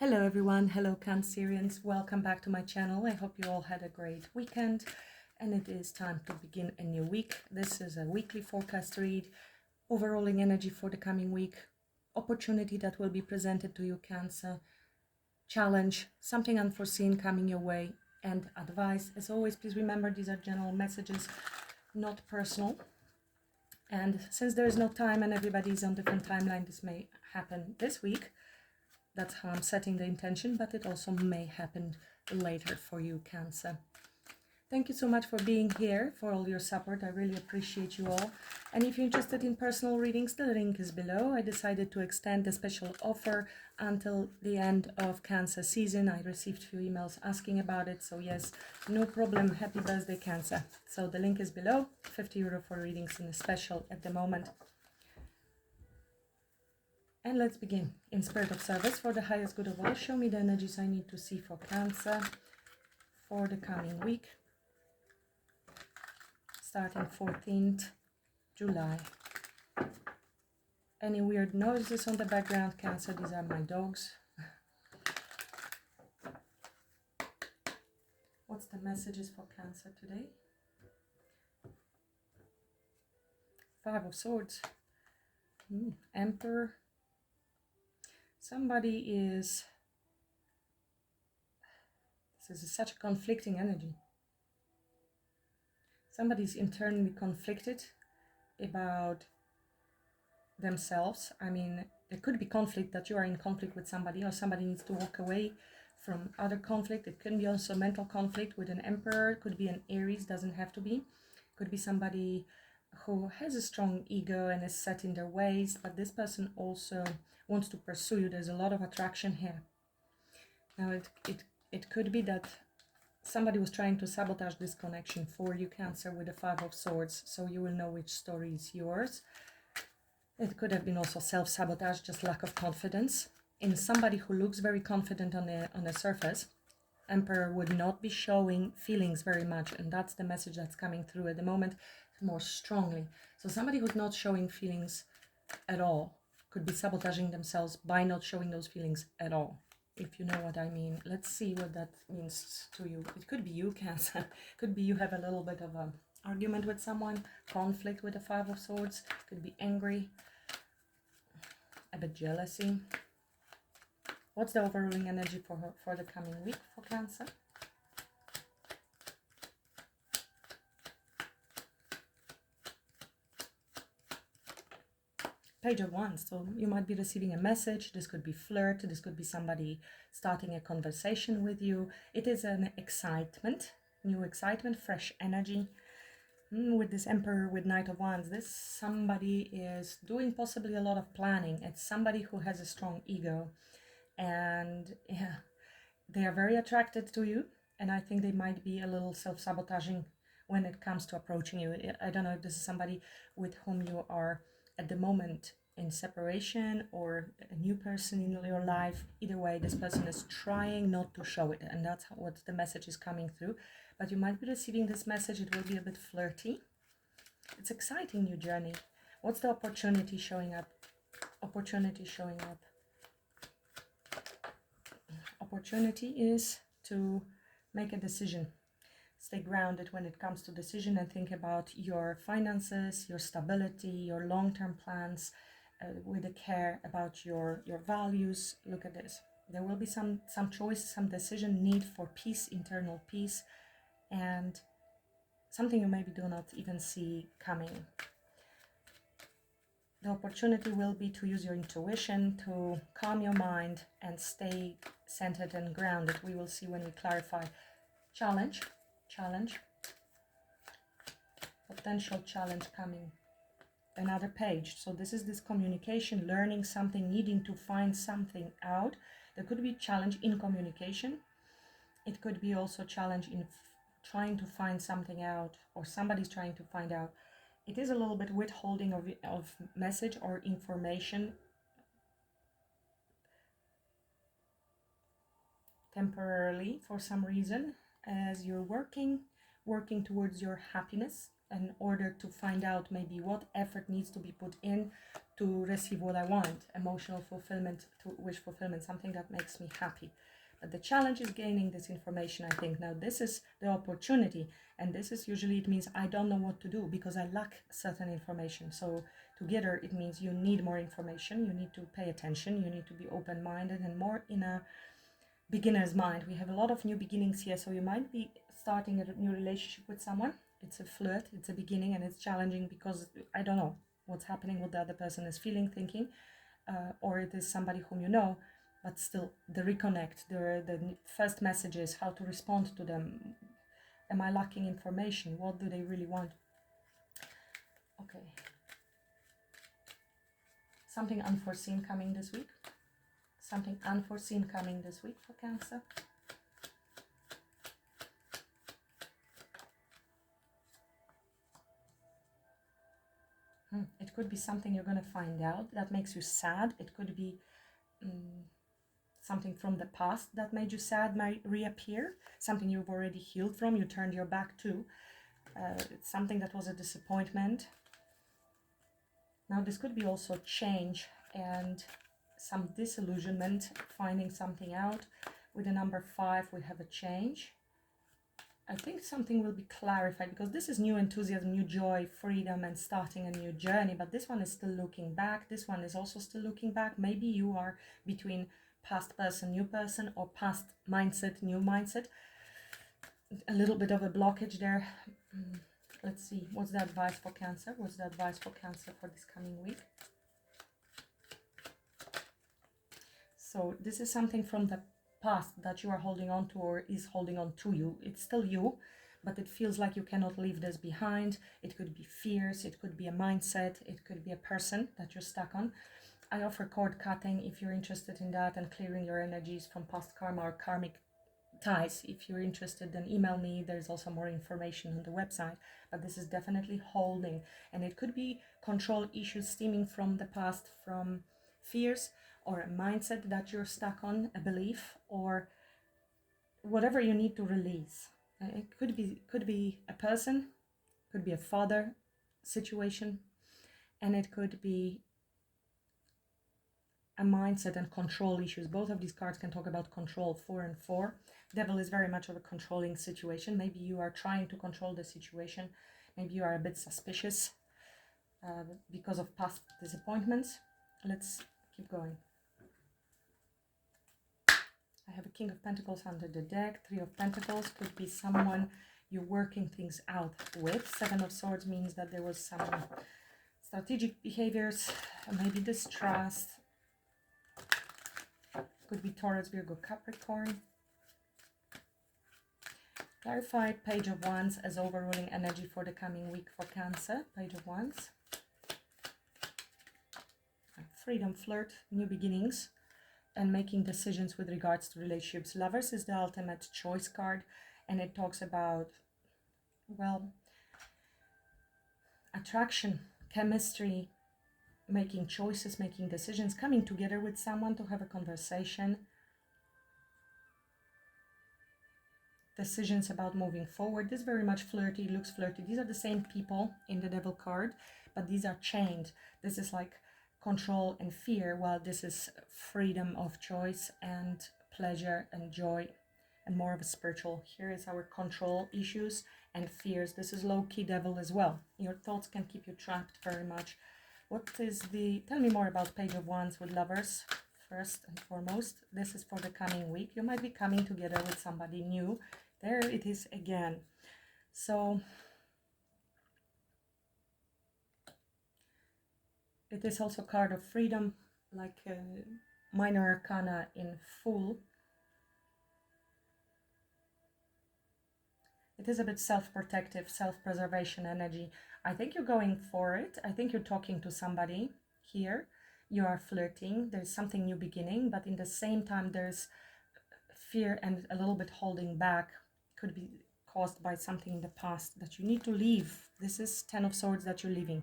Hello everyone, hello Cancerians, welcome back to my channel. I hope you all had a great weekend and it is time to begin a new week. This is a weekly forecast read, overalling energy for the coming week, opportunity that will be presented to you Cancer, challenge, something unforeseen coming your way, and advice. As always, please remember these are general messages, not personal. And since there is no time and everybody is on different timeline, this may happen this week. That's how I'm setting the intention, but it also may happen later for you, Cancer. Thank you so much for being here, for all your support. I really appreciate you all. And if you're interested in personal readings, the link is below. I decided to extend the special offer until the end of Cancer season. I received a few emails asking about it. So yes, no problem. Happy birthday, Cancer. So the link is below. €50 for readings in a special at the moment. And let's begin. In spirit of service, for the highest good of all, show me the energies I need to see for Cancer for the coming week, starting 14th July. Any weird noises on the background, Cancer? These are my dogs. What's the messages for Cancer today? Five of Swords, Emperor. Somebody is, this is such a conflicting energy. Somebody's internally conflicted about themselves. I mean, there could be conflict that you are in conflict with somebody, or somebody needs to walk away from other conflict. It can be also mental conflict with an Emperor. It could be an Aries, doesn't have to be. It could be somebody who has a strong ego and is set in their ways, but this person also wants to pursue you. There's a lot of attraction here. Now it could be that somebody was trying to sabotage this connection for you, Cancer, with the Five of Swords, so you will know which story is yours. It could have been also self-sabotage, just lack of confidence. In somebody who looks very confident on the surface, Emperor would not be showing feelings very much, and that's the message that's coming through at the moment more strongly. So somebody who's not showing feelings at all could be sabotaging themselves by not showing those feelings at all, if you know what I mean. Let's see what that means to you. It could be you, Cancer. Could be you have a little bit of an argument with someone, conflict with the Five of Swords. Could be angry, a bit jealousy. What's the overruling energy for the coming week for Cancer? Page of Wands. So you might be receiving a message. This could be flirt. This could be somebody starting a conversation with you. It is an excitement, new excitement, fresh energy. With this Emperor, with Knight of Wands, this somebody is doing possibly a lot of planning. It's somebody who has a strong ego, and yeah, they are very attracted to you, and I think they might be a little self-sabotaging when it comes to approaching you. I don't know if this is somebody with whom you are at the moment in separation or a new person in your life. Either way, this person is trying not to show it, and that's what the message is coming through. But you might be receiving this message. It will be a bit flirty. It's exciting new journey. What's the opportunity showing up? Opportunity showing up. Opportunity is to make a decision. Stay grounded when it comes to decision and think about your finances, your stability, your long-term plans, with a care about your values. Look at this. There will be some choice, some decision, need for peace, internal peace, and something you maybe do not even see coming. The opportunity will be to use your intuition to calm your mind and stay centered and grounded. We will see when we clarify. Challenge, potential challenge coming. Another page. So this is this communication, learning something, needing to find something out. There could be challenge in communication. It could be also challenge in trying to find something out, or somebody's trying to find out. It is a little bit withholding of message or information temporarily for some reason, as you're working towards your happiness, in order to find out maybe what effort needs to be put in to receive what I want, emotional fulfillment, to wish fulfillment, something that makes me happy. But the challenge is gaining this information, I think. Now, this is the opportunity, and this is usually, it means I don't know what to do because I lack certain information. So together, it means you need more information, you need to pay attention, you need to be open-minded and more in a beginner's mind. We have a lot of new beginnings here, so you might be starting a new relationship with someone. It's a flirt, it's a beginning, and it's challenging because I don't know what's happening, what the other person is feeling, thinking, or it is somebody whom you know, but still the reconnect, the first messages, how to respond to them. Am I lacking information? What do they really want? Okay. Something unforeseen coming this week. Something unforeseen coming this week for Cancer. It could be something you're going to find out that makes you sad. It could be something from the past that made you sad might reappear. Something you've already healed from, you turned your back to. It's something that was a disappointment. Now this could be also change and some disillusionment, finding something out. With the number 5, we have a change. I think something will be clarified because this is new enthusiasm, new joy, freedom, and starting a new journey. But this one is still looking back. This one is also still looking back. Maybe you are between past person, new person, or past mindset, new mindset. A little bit of a blockage there. Let's see. What's the advice for Cancer? What's the advice for Cancer for this coming week? So this is something from the past that you are holding on to or is holding on to you. It's still you, but it feels like you cannot leave this behind. It could be fears, it could be a mindset, it could be a person that you're stuck on. I offer cord cutting if you're interested in that, and clearing your energies from past karma or karmic ties. If you're interested, then email me. There's also more information on the website, but this is definitely holding, and it could be control issues stemming from the past, from fears, or a mindset that you're stuck on, a belief, or whatever you need to release. It could be a person, could be a father situation, and it could be a mindset and control issues. Both of these cards can talk about control, 4 and 4. Devil is very much of a controlling situation. Maybe you are trying to control the situation. Maybe you are a bit suspicious because of past disappointments. Let's keep going. I have a King of Pentacles under the deck. 3 of Pentacles could be someone you're working things out with. 7 of Swords means that there was some strategic behaviors, maybe distrust. Could be Taurus, Virgo, Capricorn. Clarified Page of Wands as overruling energy for the coming week for Cancer. Page of Wands. Freedom, flirt, new beginnings, and making decisions with regards to relationships. Lovers is the ultimate choice card, and it talks about, well, attraction, chemistry, making choices, making decisions, coming together with someone to have a conversation, decisions about moving forward. This is very much flirty, looks flirty. These are the same people in the Devil card, but these are chained. This is like control and fear, while this is freedom of choice and pleasure and joy and more of a spiritual. Here is our control issues and fears. This is low-key Devil as well. Your thoughts can keep you trapped very much. What is the, tell me more about Page of Wands with lovers. First and foremost, this is for the coming week. You might be coming together with somebody new. There it is again. So it is also card of freedom, like minor arcana in full. It is a bit self-protective, self-preservation energy. I think you're going for it. I think you're talking to somebody here. You are flirting. There's something new beginning, but in the same time, there's fear and a little bit holding back. Could be caused by something in the past that you need to leave. This is 10 of Swords that you're leaving.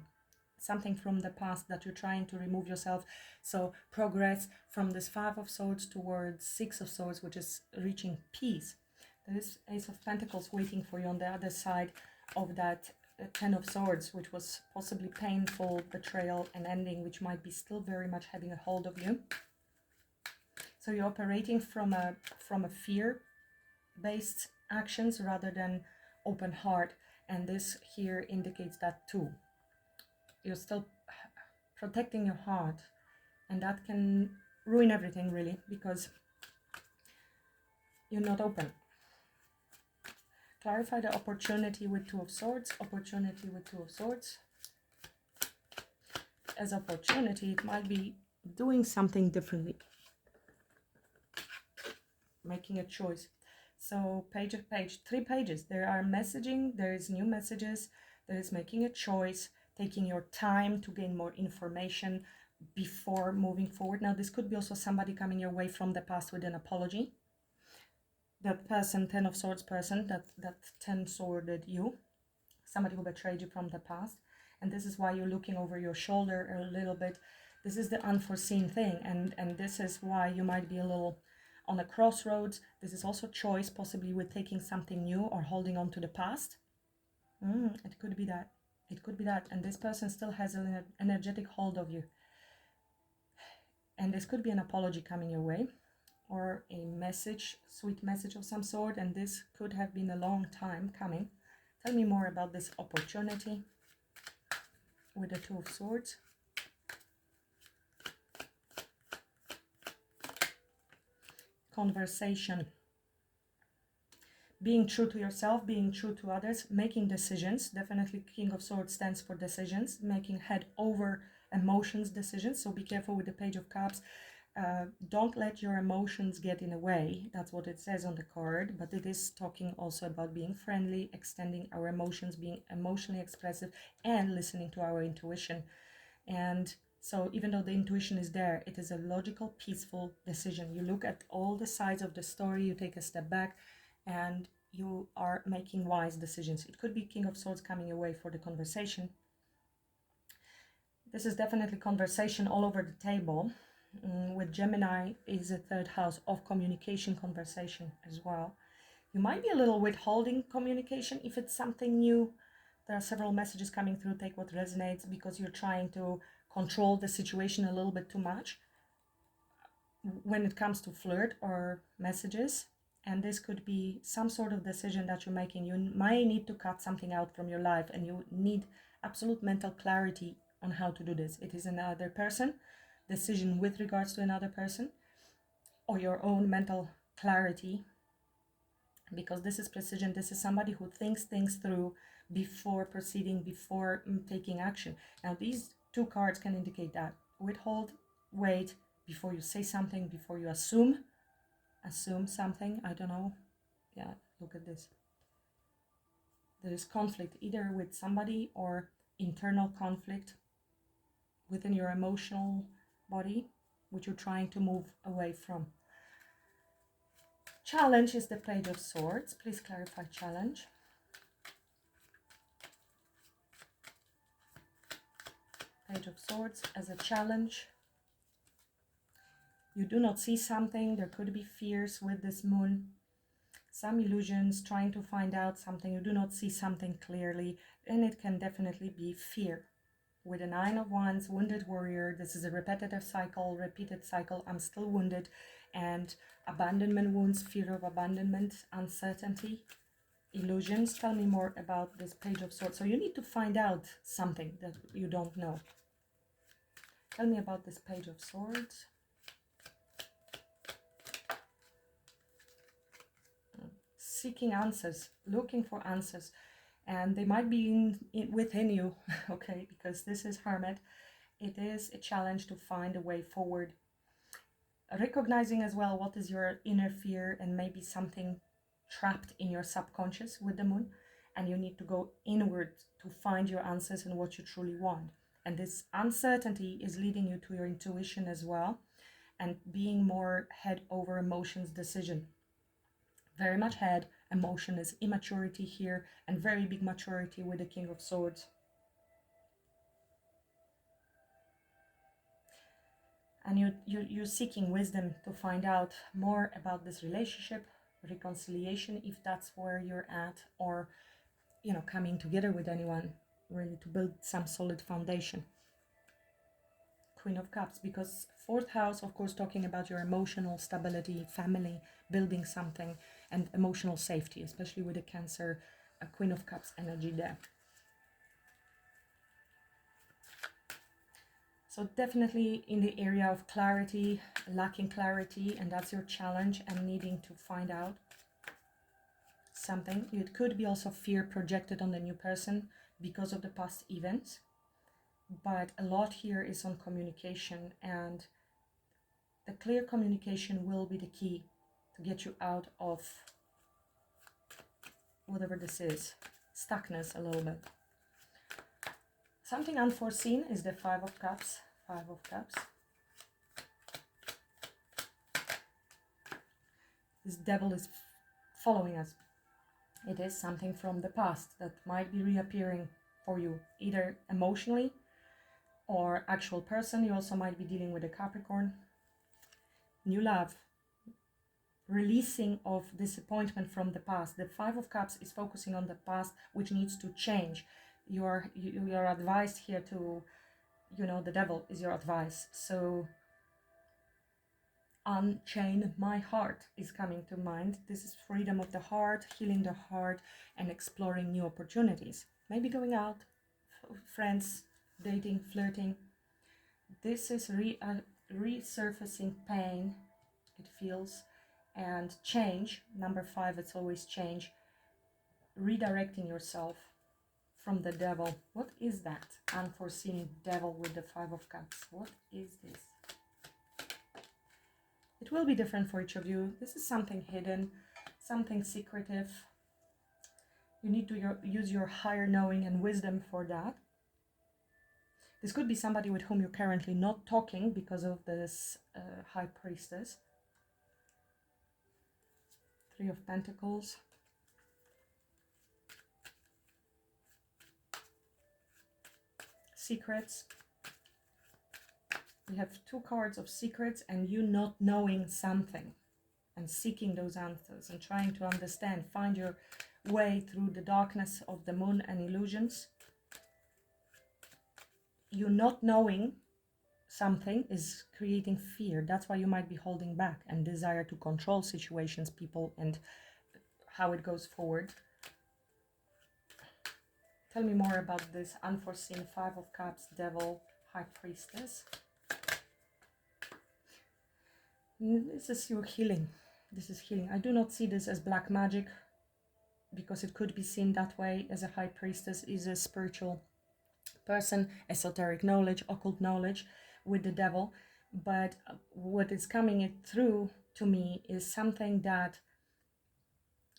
Something from the past that you're trying to remove yourself. So progress from this 5 of Swords towards 6 of Swords, which is reaching peace. There is Ace of Pentacles waiting for you on the other side of that Ten of Swords, which was possibly painful, betrayal and ending, which might be still very much having a hold of you. So you're operating from a fear-based actions rather than open heart, and this here indicates that too. You're still protecting your heart, and that can ruin everything really, because you're not open. Clarify the opportunity with Two of Swords. Opportunity with Two of Swords. As opportunity, it might be doing something differently, making a choice. So page of page, 3 pages. There are messaging, there is new messages, there is making a choice, taking your time to gain more information before moving forward. Now this could be also somebody coming your way from the past with an apology. That person, Ten of Swords person, that 10-sworded you, somebody who betrayed you from the past. And this is why you're looking over your shoulder a little bit. This is the unforeseen thing, and this is why you might be a little on a crossroads. This is also choice, possibly with taking something new or holding on to the past. It could be that. It could be that. And this person still has an energetic hold of you. And this could be an apology coming your way, or a message, sweet message of some sort. And this could have been a long time coming. Tell me more about this opportunity with the Two of Swords. Conversation. Being true to yourself, being true to others, making decisions. Definitely King of Swords stands for decisions, making head over emotions decisions. So be careful with the Page of Cups. Don't let your emotions get in the way. That's what it says on the card, but it is talking also about being friendly, extending our emotions, being emotionally expressive, and listening to our intuition. And so even though the intuition is there, it is a logical, peaceful decision. You look at all the sides of the story, you take a step back, and you are making wise decisions. It could be King of Swords coming away for the conversation. This is definitely conversation all over the table. With Gemini is a 3rd house of communication, conversation as well. You might be a little withholding communication if it's something new. There are several messages coming through. Take what resonates, because you're trying to control the situation a little bit too much when it comes to flirt or messages. And this could be some sort of decision that you're making. You might need to cut something out from your life, and you need absolute mental clarity on how to do this. It is another person, decision with regards to another person, or your own mental clarity, because this is precision. This is somebody who thinks things through before proceeding, before taking action. Now these 2 cards can indicate that. Withhold, wait before you say something, before you assume something. I don't know. Yeah, look at this. There is conflict either with somebody, or internal conflict within your emotional body, which you're trying to move away from. Challenge is the Page of Swords. Please clarify challenge. Page of Swords as a challenge. You do not see something. There could be fears with this moon. Some illusions, trying to find out something. You do not see something clearly. And it can definitely be fear. With a 9 of Wands, wounded warrior. This is a repetitive cycle, repeated cycle. I'm still wounded. And abandonment wounds, fear of abandonment, uncertainty, illusions. Tell me more about this Page of Swords. So you need to find out something that you don't know. Tell me about this Page of Swords. Seeking answers, looking for answers. And they might be within you, okay, because this is Hermit. It is a challenge to find a way forward. Recognizing as well what is your inner fear, and maybe something trapped in your subconscious with the moon, and you need to go inward to find your answers and what you truly want. And this uncertainty is leading you to your intuition as well, and being more head over emotions decision. Very much head. Emotion is immaturity here, and very big maturity with the King of Swords. And you're seeking wisdom to find out more about this relationship, reconciliation, if that's where you're at, or coming together with anyone, really to build some solid foundation. Queen of Cups, because 4th house, of course, talking about your emotional stability, family, building something, and emotional safety, especially with the Cancer, a Queen of Cups energy there. So definitely in the area of clarity, lacking clarity, and that's your challenge, and needing to find out something. It could be also fear projected on the new person because of the past events. But a lot here is on communication, and the clear communication will be the key to get you out of whatever this is, stuckness a little bit. Something unforeseen is the 5 of Cups. 5 of Cups. This devil is following us. It is something from the past that might be reappearing for you, either emotionally or actual person. You also might be dealing with a Capricorn. New love. Releasing of disappointment from the past. The 5 of Cups is focusing on the past, which needs to change. You are advised here to, the devil is your advice. So unchain my heart is coming to mind. This is freedom of the heart, healing the heart, and exploring new opportunities. Maybe going out, friends, dating, flirting. This is resurfacing pain, it feels, and change. Number 5, it's always change. Redirecting yourself from the devil. What is that? Unforeseen devil with the 5 of Cups. What is this? It will be different for each of you. This is something hidden, something secretive. You need to use your higher knowing and wisdom for that. This could be somebody with whom you're currently not talking because of this High Priestess. 3 of Pentacles. Secrets. We have 2 cards of secrets, and you not knowing something and seeking those answers and trying to understand, find your way through the darkness of the moon and illusions. You not knowing something is creating fear. That's why you might be holding back and desire to control situations, people, and how it goes forward. Tell me more about this unforeseen 5 of Cups, Devil, High Priestess. This is your healing. This is healing. I do not see this as black magic, because it could be seen that way, as a High Priestess is a spiritual person, esoteric knowledge, occult knowledge with the devil. But what is coming through to me is something that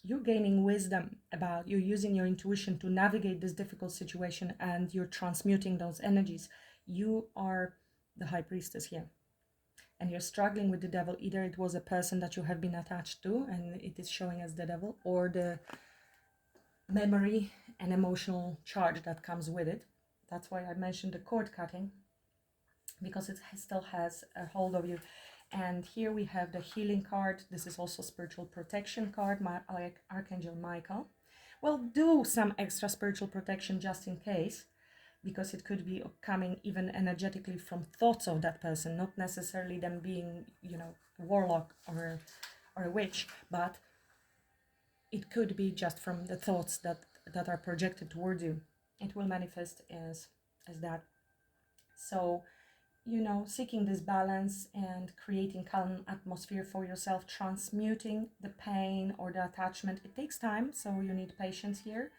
you're gaining wisdom about. You're using your intuition to navigate this difficult situation, and you're transmuting those energies. You are the High Priestess here, and you're struggling with the devil. Either it was a person that you have been attached to and it is showing as the devil, or the memory and emotional charge that comes with it. That's why I mentioned the cord cutting, because it still has a hold of you. And here we have the healing card. This is also spiritual protection card, Archangel Michael. Well, do some extra spiritual protection just in case, because it could be coming even energetically from thoughts of that person, not necessarily them being, a warlock or a witch, but it could be just from the thoughts that are projected towards you. It will manifest as that. So, seeking this balance and creating calm atmosphere for yourself, transmuting the pain or the attachment. It takes time, so you need patience here.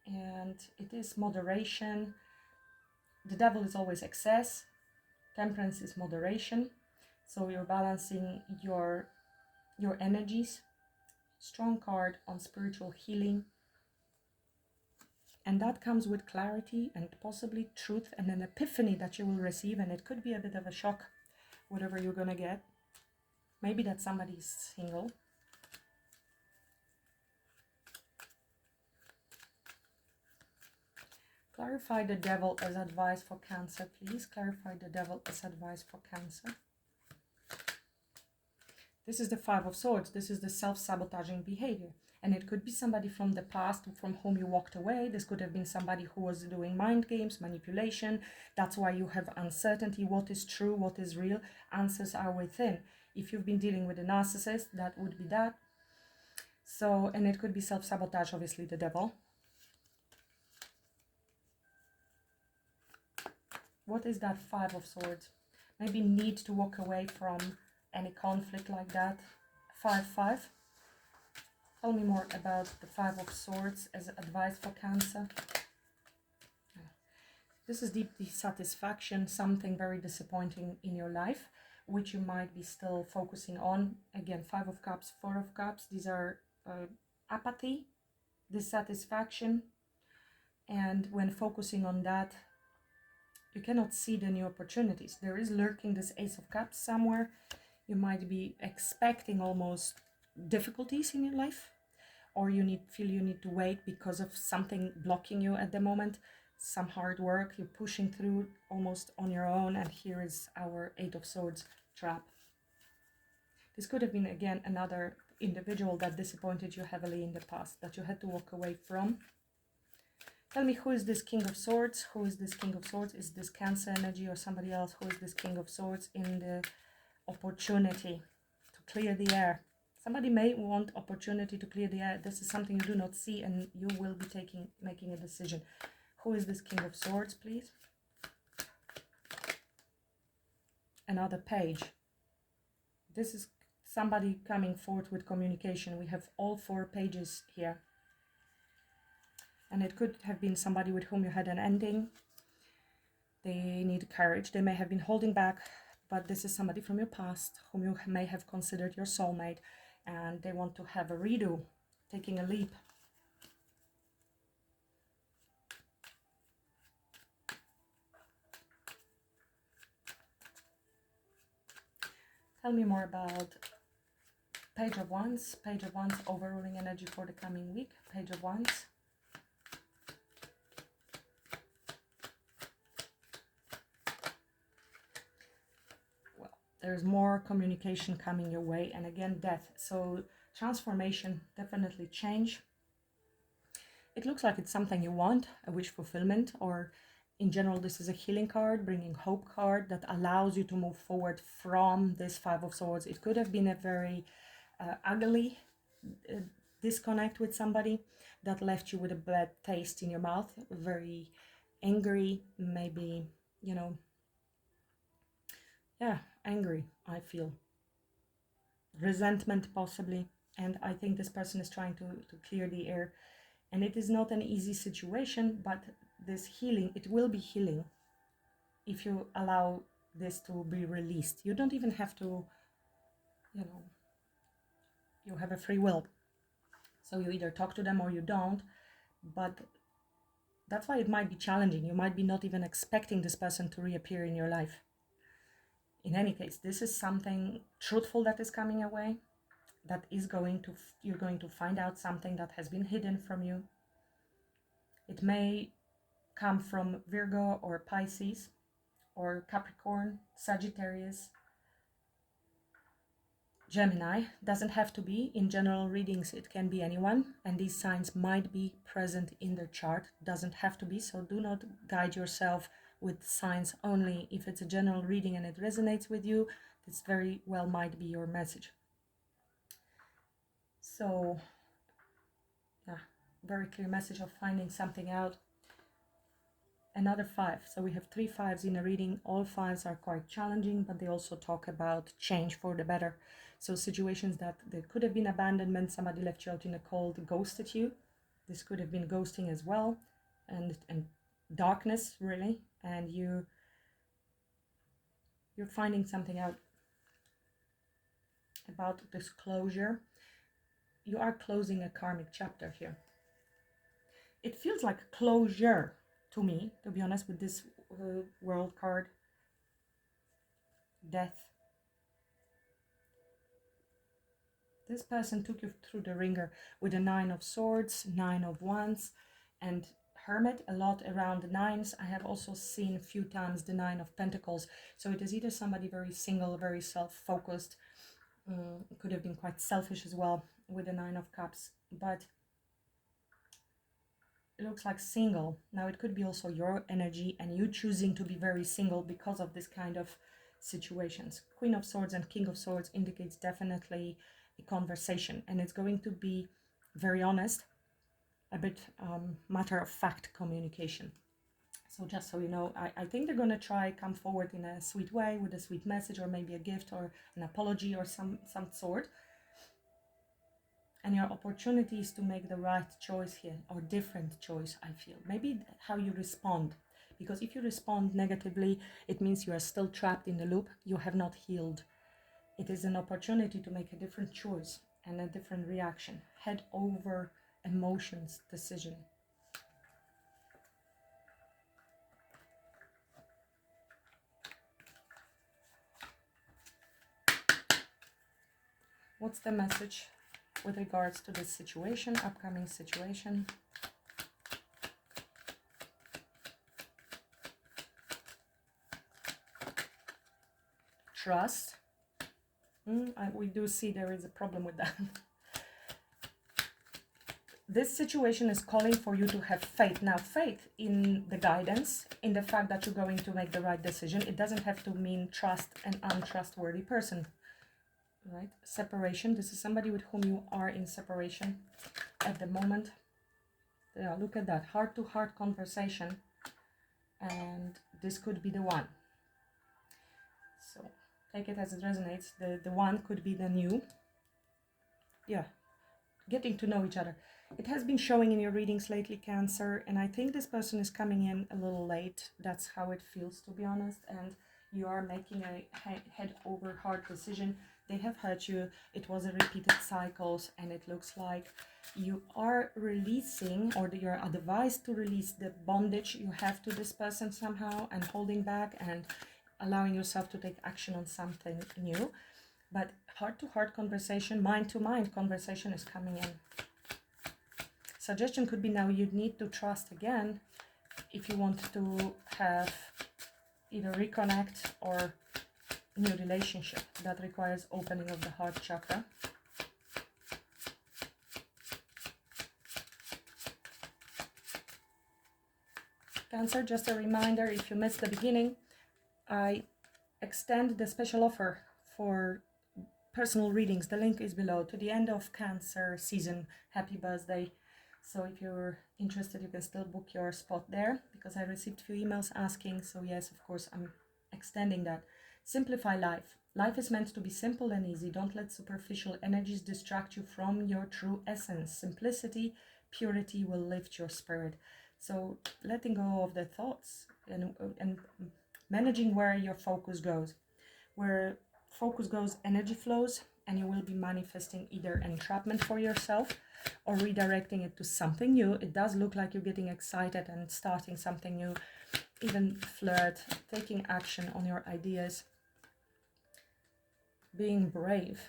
And it is moderation. The devil is always excess. Temperance is moderation. So you're balancing your energies. Strong card on spiritual healing. And that comes with clarity and possibly truth and an epiphany that you will receive. And it could be a bit of a shock, whatever you're going to get. Maybe that somebody's single. Clarify the devil as advice for Cancer, please. Clarify the devil as advice for Cancer. This is the 5 of Swords. This is the self-sabotaging behavior. And it could be somebody from the past from whom you walked away. This could have been somebody who was doing mind games, manipulation. That's why you have uncertainty. What is true? What is real? Answers are within. If you've been dealing with a narcissist, that would be that. So, and it could be self-sabotage, obviously the devil. What is that Five of Swords? Maybe need to walk away from any conflict like that. 5-5. Tell me more about the Five of Swords as advice for Cancer. This is deep dissatisfaction, something very disappointing in your life, which you might be still focusing on. Again, Five of Cups, Four of Cups. These are apathy, dissatisfaction. And when focusing on that, you cannot see the new opportunities. There is lurking this Ace of Cups somewhere. You might be expecting almost difficulties in your life, or feel you need to wait because of something blocking you at the moment. Some hard work, you're pushing through almost on your own, and here is our Eight of Swords trap. This could have been, again, another individual that disappointed you heavily in the past, that you had to walk away from. Tell me, who is this King of Swords? Who is this King of Swords? Is this Cancer energy or somebody else? Who is this King of Swords in the opportunity to clear the air? Somebody may want opportunity to clear the air. This is something you do not see, and you will be making a decision. Who is this King of Swords, please? Another page. This is somebody coming forth with communication. We have all 4 pages here. And it could have been somebody with whom you had an ending. They need courage. They may have been holding back, but this is somebody from your past whom you may have considered your soulmate, and they want to have a redo, taking a leap. Tell me more about Page of Wands. Page of Wands, overruling energy for the coming week. Page of Wands. Well, there's more communication coming your way, and again, death. So transformation, definitely change. It looks like it's something you want, a wish fulfillment, or in general, this is a healing card, bringing hope card that allows you to move forward from this Five of Swords. It could have been a very ugly disconnect with somebody that left you with a bad taste in your mouth, very angry, maybe, you know, yeah, angry, I feel. Resentment, possibly. And I think this person is trying to clear the air. And it is not an easy situation, but this healing, it will be healing if you allow this to be released. You don't even have to, you know, you have a free will. So you either talk to them or you don't, but that's why it might be challenging. You might be not even expecting this person to reappear in your life. In any case, this is something truthful that is coming away, that is you're going to find out something that has been hidden from you. It may come from Virgo or Pisces or Capricorn, Sagittarius, Gemini. Doesn't have to be. In general readings, it can be anyone, and these signs might be present in their chart. Doesn't have to be, so do not guide yourself with signs only. If it's a general reading and it resonates with you, this very well might be your message. So, yeah, very clear message of finding something out. Another 5. So we have 3 5s in a reading. All 5s are quite challenging, but they also talk about change for the better. So situations that there could have been abandonment, somebody left you out in the cold, ghosted you. This could have been ghosting as well, and darkness, really. And you're finding something out about this closure. You are closing a karmic chapter here. It feels like closure to me, to be honest, with this world card. Death. This person took you through the ringer with a 9 of Swords, 9 of Wands, and Hermit, a lot around the 9s. I have also seen a few times the 9 of Pentacles. So it is either somebody very single, very self-focused, It could have been quite selfish as well with the Nine of Cups, but it looks like single. Now it could be also your energy and you choosing to be very single because of this kind of situations. Queen of Swords and King of Swords indicates definitely a conversation, and it's going to be very honest, a bit matter of fact communication. So just so you know, I think they're going to try come forward in a sweet way with a sweet message, or maybe a gift or an apology or some sort. And your opportunity is to make the right choice here, or different choice, I feel. Maybe how you respond. Because if you respond negatively, it means you are still trapped in the loop. You have not healed. It is an opportunity to make a different choice and a different reaction. Head over emotions decision. What's the message with regards to this situation, upcoming situation? Trust. We do see there is a problem with that. This situation is calling for you to have faith. Now, faith in the guidance, in the fact that you're going to make the right decision. It doesn't have to mean trust an untrustworthy person, right? Separation. This is somebody with whom you are in separation at the moment. Yeah, look at that. Heart-to-heart conversation. And this could be the one. So, take it as it resonates. The one could be the new. Yeah. Getting to know each other. It has been showing in your readings lately, Cancer, and I think this person is coming in a little late. That's how it feels, to be honest, and you are making a head over heart decision. They have hurt you. It was a repeated cycles, and it looks like you are releasing, or you're advised to release the bondage you have to this person somehow, and holding back and allowing yourself to take action on something new. But heart-to-heart conversation, mind-to-mind conversation is coming in. Suggestion could be now you need to trust again if you want to have either reconnect or new relationship. That requires opening of the heart chakra. Cancer, just a reminder, if you missed the beginning, I extend the special offer for personal readings. The link is below to the end of Cancer season. Happy birthday. So if you're interested, you can still book your spot there, because I received a few emails asking. So yes, of course, I'm extending that. Simplify life. Life is meant to be simple and easy. Don't let superficial energies distract you from your true essence. Simplicity, purity will lift your spirit. So letting go of the thoughts and managing where your focus goes. Where focus goes, energy flows, and you will be manifesting either entrapment for yourself or redirecting it to something new. It does look like you're getting excited and starting something new, even flirt, taking action on your ideas, being brave.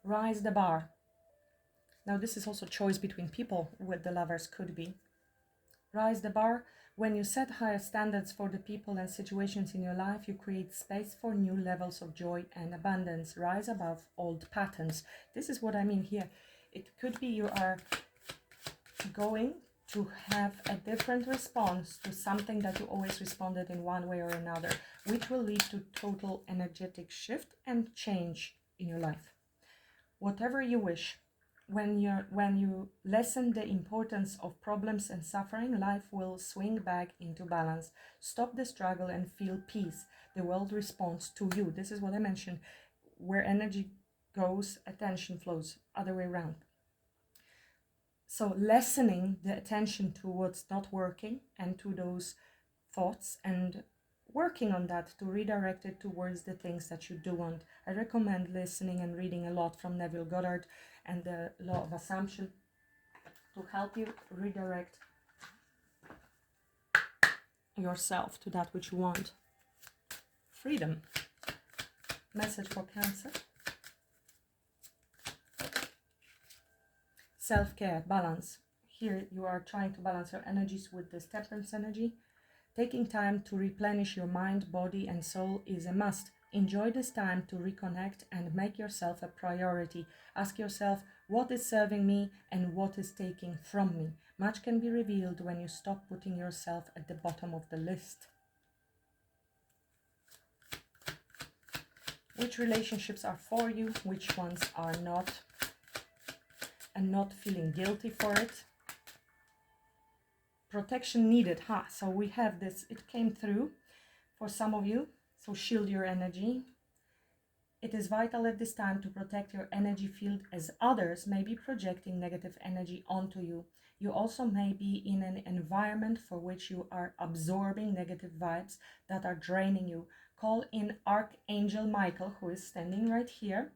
Rise the bar. Now this is also choice between people with the Lovers could be. Rise the bar. When you set higher standards for the people and situations in your life, you create space for new levels of joy and abundance. Rise above old patterns. This is what I mean here. It could be you are going to have a different response to something that you always responded in one way or another, which will lead to total energetic shift and change in your life. Whatever you wish. When you lessen the importance of problems and suffering, life will swing back into balance. Stop the struggle and feel peace. The world responds to you. This is what I mentioned. Where energy goes, attention flows. Other way around. So lessening the attention to what's not working and to those thoughts, and working on that to redirect it towards the things that you do want. I recommend listening and reading a lot from Neville Goddard and the Law of Assumption to help you redirect yourself to that which you want. Freedom. Message for Cancer. Self-care, balance. Here you are trying to balance your energies with this Temperance energy. Taking time to replenish your mind, body and soul is a must. Enjoy this time to reconnect and make yourself a priority. Ask yourself, what is serving me and what is taking from me? Much can be revealed when you stop putting yourself at the bottom of the list. Which relationships are for you, which ones are not, and not feeling guilty for it. Protection needed, so we have this, it came through for some of you, so shield your energy. It is vital at this time to protect your energy field, as others may be projecting negative energy onto you. You also may be in an environment for which you are absorbing negative vibes that are draining you. Call in Archangel Michael, who is standing right here,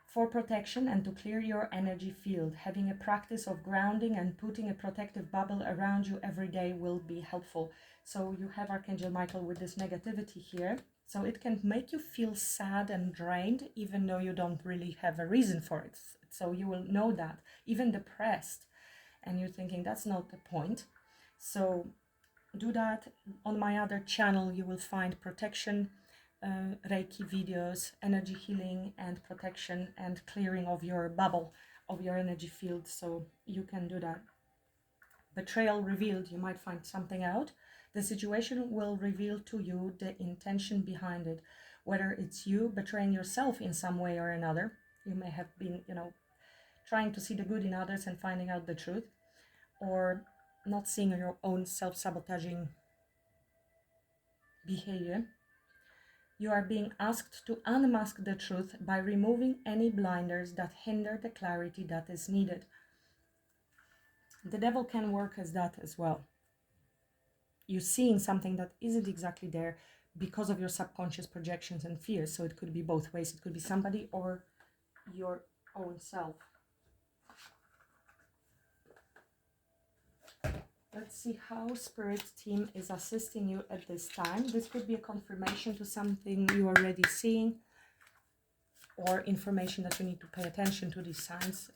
for protection and to clear your energy field. Having a practice of grounding and putting a protective bubble around you every day will be helpful. So you have Archangel Michael with this negativity here. So it can make you feel sad and drained, even though you don't really have a reason for it. So you will know that, even depressed, and you're thinking that's not the point. So do that. On my other channel, you will find protection, Reiki videos, energy healing and protection and clearing of your bubble, of your energy field. So you can do that. Betrayal revealed, you might find something out. The situation will reveal to you the intention behind it, whether it's you betraying yourself in some way or another. You may have been, trying to see the good in others and finding out the truth, or not seeing your own self-sabotaging behavior. You are being asked to unmask the truth by removing any blinders that hinder the clarity that is needed. The devil can work as that as well. You're seeing something that isn't exactly there because of your subconscious projections and fears. So it could be both ways. It could be somebody or your own self. Let's see how Spirit Team is assisting you at this time. This could be a confirmation to something you are already seeing, or information that you need to pay attention to these signs.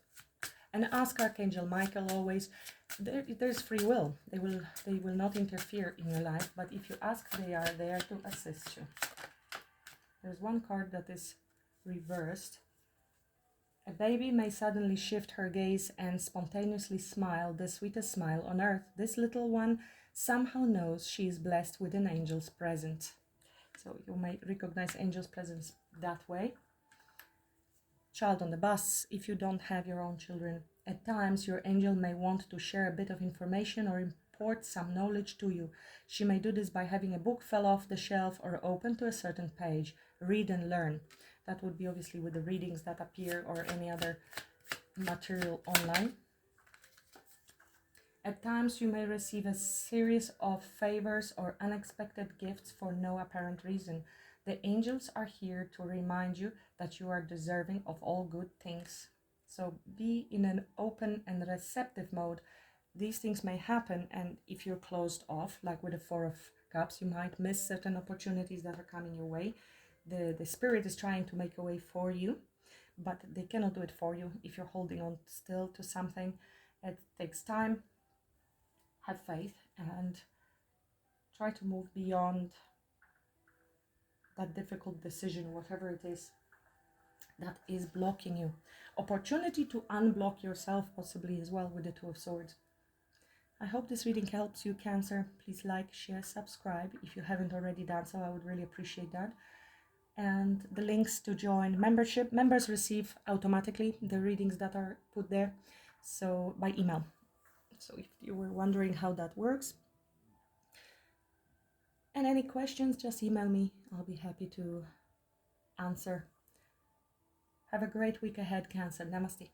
And ask Archangel Michael always. There's free will. They will not interfere in your life, but if you ask, they are there to assist you. There's one card that is reversed. A baby may suddenly shift her gaze and spontaneously smile, the sweetest smile on earth. This little one somehow knows she is blessed with an angel's presence. So you may recognize angel's presence that way. Child on the bus, if you don't have your own children. At times, your angel may want to share a bit of information or impart some knowledge to you. She may do this by having a book fell off the shelf or open to a certain page. Read and learn. That would be obviously with the readings that appear or any other material online. At times, you may receive a series of favors or unexpected gifts for no apparent reason. The angels are here to remind you that you are deserving of all good things. So be in an open and receptive mode. These things may happen, and if you're closed off, like with the Four of Cups, you might miss certain opportunities that are coming your way. The Spirit is trying to make a way for you, but they cannot do it for you if you're holding on still to something. It takes time. Have faith and try to move beyond that difficult decision, whatever it is that is blocking you. Opportunity to unblock yourself possibly as well with the Two of Swords. I hope this reading helps you, Cancer. Please like, share, subscribe if you haven't already done so. I would really appreciate that. And the links to join membership. Members receive automatically the readings that are put there, so by email. So if you were wondering how that works, and any questions, just email me. I'll be happy to answer. Have a great week ahead, Cancer. Namaste.